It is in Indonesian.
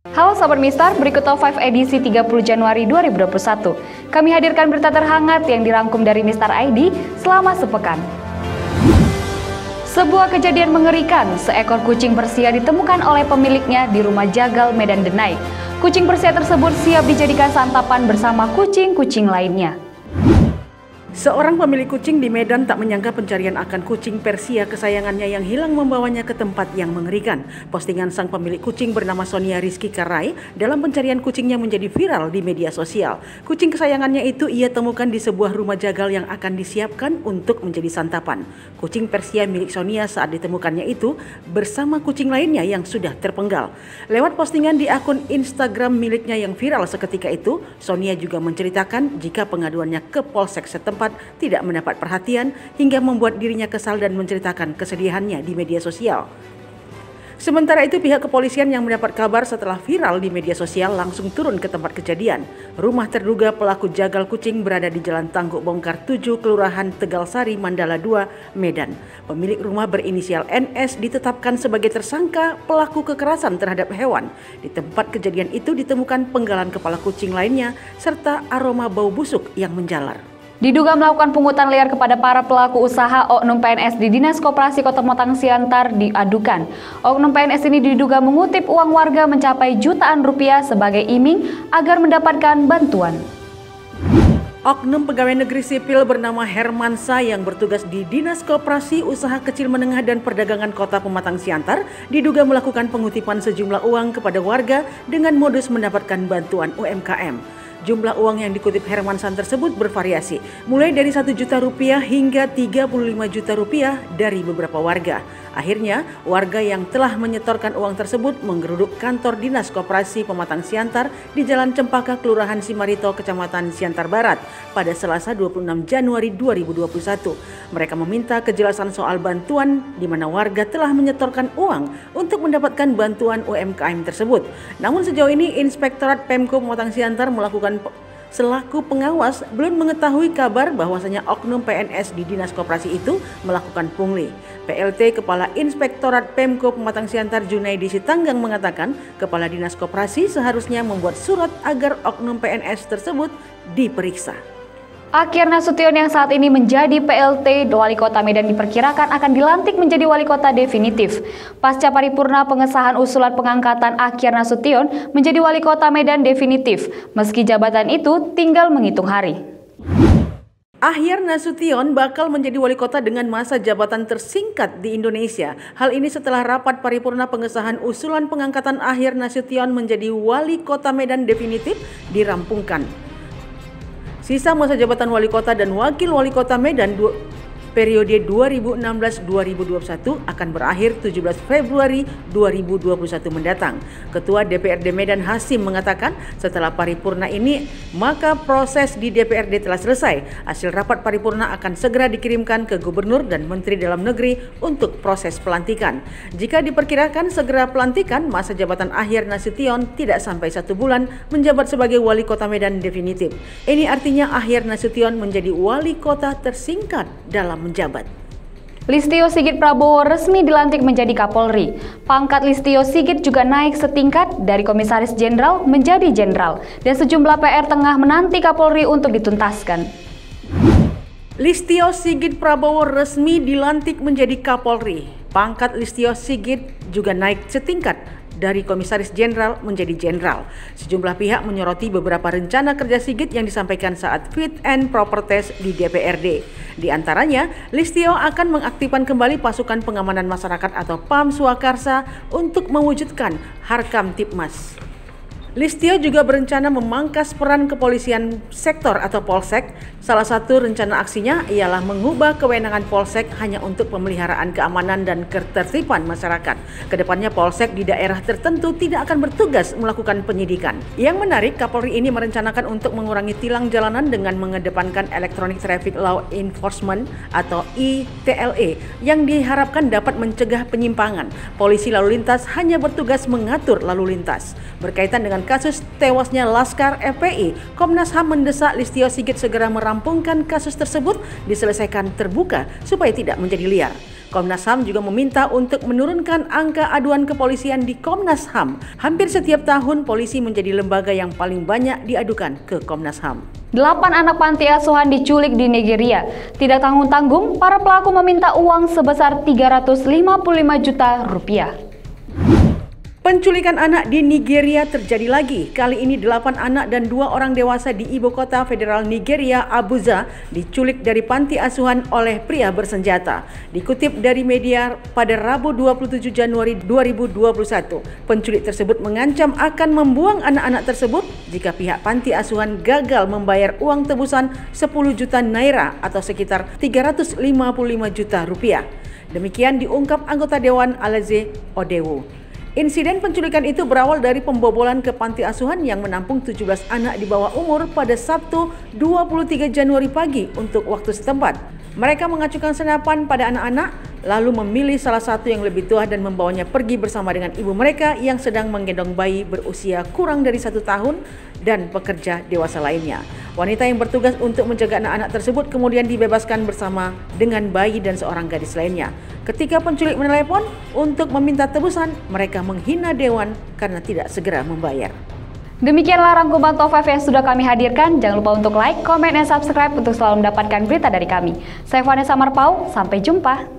Halo Sobat Mistar, berikut Top 5 edisi 30 Januari 2021. Kami hadirkan berita terhangat yang dirangkum dari Mistar ID selama sepekan. Sebuah kejadian mengerikan, seekor kucing Persia ditemukan oleh pemiliknya di rumah jagal Medan Denai. Kucing Persia tersebut siap dijadikan santapan bersama kucing-kucing lainnya. Seorang pemilik kucing di Medan tak menyangka pencarian akan kucing Persia kesayangannya yang hilang membawanya ke tempat yang mengerikan. Postingan sang pemilik kucing bernama Sonia Rizky Karai dalam pencarian kucingnya menjadi viral di media sosial. Kucing kesayangannya itu ia temukan di sebuah rumah jagal yang akan disiapkan untuk menjadi santapan. Kucing Persia milik Sonia saat ditemukannya itu bersama kucing lainnya yang sudah terpenggal. Lewat postingan di akun Instagram miliknya yang viral seketika itu, Sonia juga menceritakan jika pengaduannya ke Polsek setempat tidak mendapat perhatian hingga membuat dirinya kesal dan menceritakan kesedihannya di media sosial. Sementara itu pihak kepolisian yang mendapat kabar setelah viral di media sosial langsung turun ke tempat kejadian. Rumah terduga pelaku jagal kucing berada di Jalan Tangguk Bongkar 7, Kelurahan Tegalsari, Mandala 2, Medan. Pemilik rumah berinisial NS ditetapkan sebagai tersangka pelaku kekerasan terhadap hewan. Di tempat kejadian itu ditemukan penggalan kepala kucing lainnya serta aroma bau busuk yang menjalar. Diduga melakukan pungutan liar kepada para pelaku usaha, oknum PNS di Dinas Koperasi Kota Matang Siantar diadukan. Oknum PNS ini diduga mengutip uang warga mencapai jutaan rupiah sebagai iming agar mendapatkan bantuan. Oknum pegawai negeri sipil bernama Hermansa yang bertugas di Dinas Koperasi Usaha Kecil Menengah dan Perdagangan Kota Pematang Siantar diduga melakukan pengutipan sejumlah uang kepada warga dengan modus mendapatkan bantuan UMKM. Jumlah uang yang dikutip Hermansan tersebut bervariasi, mulai dari 1 juta rupiah hingga 35 juta rupiah dari beberapa warga. Akhirnya, warga yang telah menyetorkan uang tersebut menggeruduk kantor Dinas Koperasi Pematang Siantar di Jalan Cempaka, Kelurahan Simarito, Kecamatan Siantar Barat pada Selasa 26 Januari 2021. Mereka meminta kejelasan soal bantuan di mana warga telah menyetorkan uang untuk mendapatkan bantuan UMKM tersebut. Namun sejauh ini Inspektorat Pemko Pematang Siantar selaku pengawas belum mengetahui kabar bahwasanya oknum PNS di Dinas Koperasi itu melakukan pungli. PLT Kepala Inspektorat Pemko Pematang Siantar Junaidi Sitanggang mengatakan Kepala Dinas Koperasi seharusnya membuat surat agar oknum PNS tersebut diperiksa. Akhir Nasution yang saat ini menjadi PLT Wali Kota Medan diperkirakan akan dilantik menjadi Wali Kota definitif. Pasca paripurna pengesahan usulan pengangkatan Akhir Nasution menjadi Wali Kota Medan definitif, meski jabatan itu tinggal menghitung hari. Akhir Nasution bakal menjadi wali kota dengan masa jabatan tersingkat di Indonesia. Hal ini setelah rapat paripurna pengesahan usulan pengangkatan Akhir Nasution menjadi Wali Kota Medan definitif dirampungkan. Sisa masa jabatan wali kota dan wakil wali kota Medan periode 2016-2021 akan berakhir 17 Februari 2021 mendatang. Ketua DPRD Medan Hasim mengatakan setelah paripurna ini maka proses di DPRD telah selesai. Hasil rapat paripurna akan segera dikirimkan ke Gubernur dan Menteri Dalam Negeri untuk proses pelantikan. Jika diperkirakan segera pelantikan, masa jabatan Akhir Nasution tidak sampai 1 bulan menjabat sebagai wali kota Medan definitif. Ini artinya Akhir Nasution menjadi wali kota tersingkat dalam menjabat. Listio Sigit Prabowo resmi dilantik menjadi Kapolri. Pangkat Listio Sigit juga naik setingkat dari Komisaris Jenderal menjadi Jenderal, dan sejumlah PR tengah menanti Kapolri untuk dituntaskan. Listio Sigit Prabowo resmi dilantik menjadi Kapolri. Pangkat Listio Sigit juga naik setingkat dari Komisaris Jenderal menjadi Jenderal. Sejumlah pihak menyoroti beberapa rencana kerja Sigit yang disampaikan saat fit and proper test di DPRD. Di antaranya, Listio akan mengaktifkan kembali pasukan pengamanan masyarakat atau PAM Swakarsa untuk mewujudkan Harkam Tipmas. Listio juga berencana memangkas peran kepolisian sektor atau Polsek. Salah satu rencana aksinya ialah mengubah kewenangan Polsek hanya untuk pemeliharaan keamanan dan ketertiban masyarakat. Kedepannya Polsek di daerah tertentu tidak akan bertugas melakukan penyidikan. Yang menarik, Kapolri ini merencanakan untuk mengurangi tilang jalanan dengan mengedepankan Electronic Traffic Law Enforcement atau ITLE yang diharapkan dapat mencegah penyimpangan. Polisi lalu lintas hanya bertugas mengatur lalu lintas. Berkaitan dengan kasus tewasnya Laskar FPI, Komnas HAM mendesak Listio Sigit segera merampungkan kasus tersebut diselesaikan terbuka supaya tidak menjadi liar. Komnas HAM juga meminta untuk menurunkan angka aduan kepolisian di Komnas HAM. Hampir setiap tahun polisi menjadi lembaga yang paling banyak diadukan ke Komnas HAM. 8 anak panti asuhan diculik di Nigeria. Tidak tanggung-tanggung, para pelaku meminta uang sebesar 355 juta rupiah. Penculikan anak di Nigeria terjadi lagi. Kali ini 8 anak dan 2 orang dewasa di ibu kota federal Nigeria, Abuja, diculik dari panti asuhan oleh pria bersenjata. Dikutip dari media pada Rabu 27 Januari 2021, penculik tersebut mengancam akan membuang anak-anak tersebut jika pihak panti asuhan gagal membayar uang tebusan 10 juta naira atau sekitar 355 juta rupiah. Demikian diungkap anggota Dewan Alaze Odewo. Insiden penculikan itu berawal dari pembobolan ke panti asuhan yang menampung 17 anak di bawah umur pada Sabtu 23 Januari pagi untuk waktu setempat. Mereka mengacukan senapan pada anak-anak, lalu memilih salah satu yang lebih tua dan membawanya pergi bersama dengan ibu mereka yang sedang menggendong bayi berusia kurang dari 1 tahun dan pekerja dewasa lainnya. Wanita yang bertugas untuk menjaga anak-anak tersebut kemudian dibebaskan bersama dengan bayi dan seorang gadis lainnya. Ketika penculik menelepon untuk meminta tebusan, mereka menghina dewan karena tidak segera membayar. Demikianlah rangkuman Top 5 yang sudah kami hadirkan. Jangan lupa untuk like, komen, dan subscribe untuk selalu mendapatkan berita dari kami. Saya Vanessa Marpau, sampai jumpa.